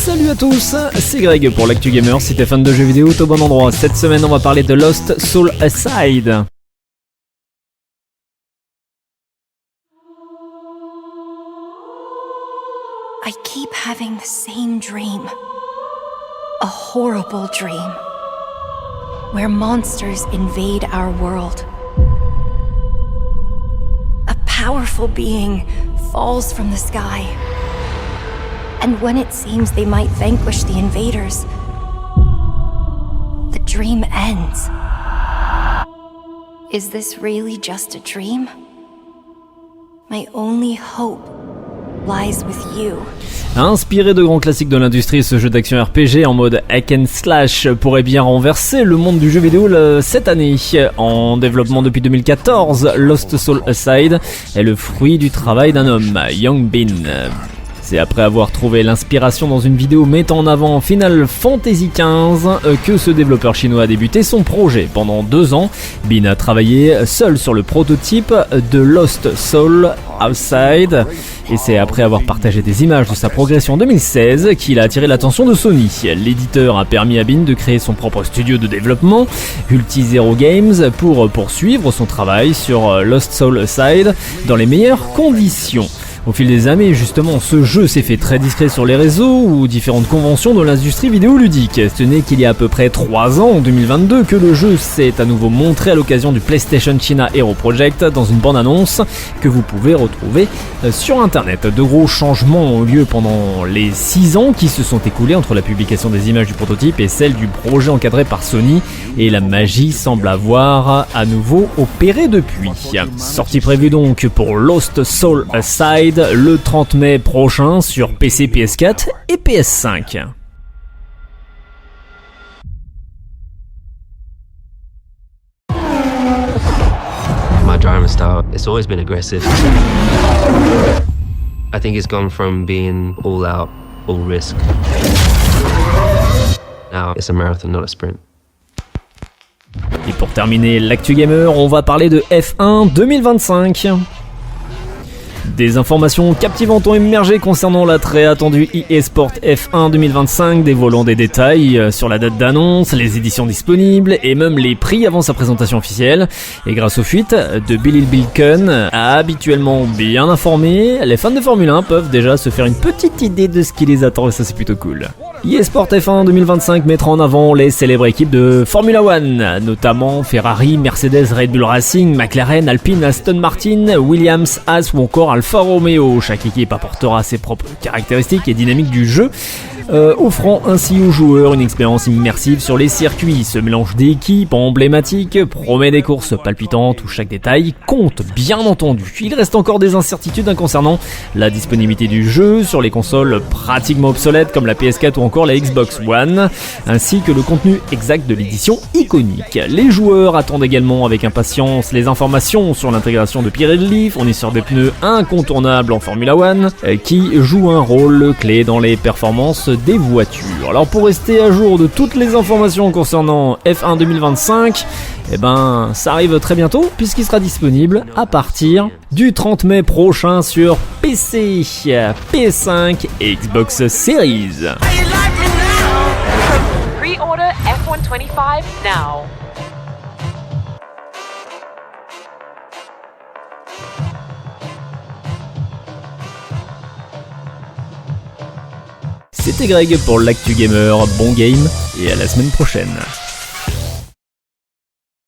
Salut à tous, c'est Greg pour l'Actu Gamer. Si t'es fan de jeux vidéo, t'es au bon endroit. Cette semaine, on va parler de Lost Soul Aside. I keep having the same dream. A horrible dream. Where monsters invade our world. A powerful being falls from the sky. And when it seems they might vanquish the invaders, the dream ends. Is this really just a dream? My only hope lies with you. Inspiré de grands classiques de l'industrie, ce jeu d'action RPG en mode hack and slash pourrait bien renverser le monde du jeu vidéo cette année. En développement depuis 2014, Lost Soul Aside est le fruit du travail d'un homme, Young Bin. C'est après avoir trouvé l'inspiration dans une vidéo mettant en avant Final Fantasy XV que ce développeur chinois a débuté son projet. Pendant 2 ans, Bin a travaillé seul sur le prototype de Lost Soul Aside. Et c'est après avoir partagé des images de sa progression en 2016 qu'il a attiré l'attention de Sony. L'éditeur a permis à Bin de créer son propre studio de développement, Ulti-Zero Games, pour poursuivre son travail sur Lost Soul Aside dans les meilleures conditions. Au fil des années, justement, ce jeu s'est fait très discret sur les réseaux ou différentes conventions de l'industrie vidéoludique. Ce n'est qu'il y a à peu près 3 ans, en 2022, que le jeu s'est à nouveau montré à l'occasion du PlayStation China Hero Project dans une bande-annonce que vous pouvez retrouver sur internet. De gros changements ont eu lieu pendant les 6 ans qui se sont écoulés entre la publication des images du prototype et celle du projet encadré par Sony, et la magie semble avoir à nouveau opéré depuis. Sortie prévue donc pour Lost Soul Aside le 30 mai prochain sur PC, PS4 et PS5. My driving style, it's always been aggressive. I think it's gone from being all out, all risk. Now it's a marathon, not a sprint. Et pour terminer l'actu gamer, on va parler de F1 2025. Des informations captivantes ont émergé concernant la très attendue EA Sport F1 2025, dévoilant des détails sur la date d'annonce, les éditions disponibles et même les prix avant sa présentation officielle. Et grâce aux fuites de Billy Bilken, habituellement bien informé, les fans de Formule 1 peuvent déjà se faire une petite idée de ce qui les attend et ça c'est plutôt cool. EA Sport F1 2025 mettra en avant les célèbres équipes de Formula One, notamment Ferrari, Mercedes, Red Bull Racing, McLaren, Alpine, Aston Martin, Williams, Haas ou encore Alfa Romeo. Chaque équipe apportera ses propres caractéristiques et dynamiques du jeu, offrant ainsi aux joueurs une expérience immersive sur les circuits. Ce mélange d'équipes emblématiques promet des courses palpitantes où chaque détail compte, bien entendu. Il reste encore des incertitudes concernant la disponibilité du jeu sur les consoles pratiquement obsolètes comme la PS4 ou encore la Xbox One, ainsi que le contenu exact de l'édition iconique. Les joueurs attendent également avec impatience les informations sur l'intégration de Pirelli, fournisseur des pneus incontournables en Formula One, qui joue un rôle clé dans les performances des voitures. Alors pour rester à jour de toutes les informations concernant F1 2025, ça arrive très bientôt puisqu'il sera disponible à partir du 30 mai prochain sur PC, PS5 et Xbox Series. Pre-order F125 now. C'était Greg pour l'Actu Gamer, bon game et à la semaine prochaine.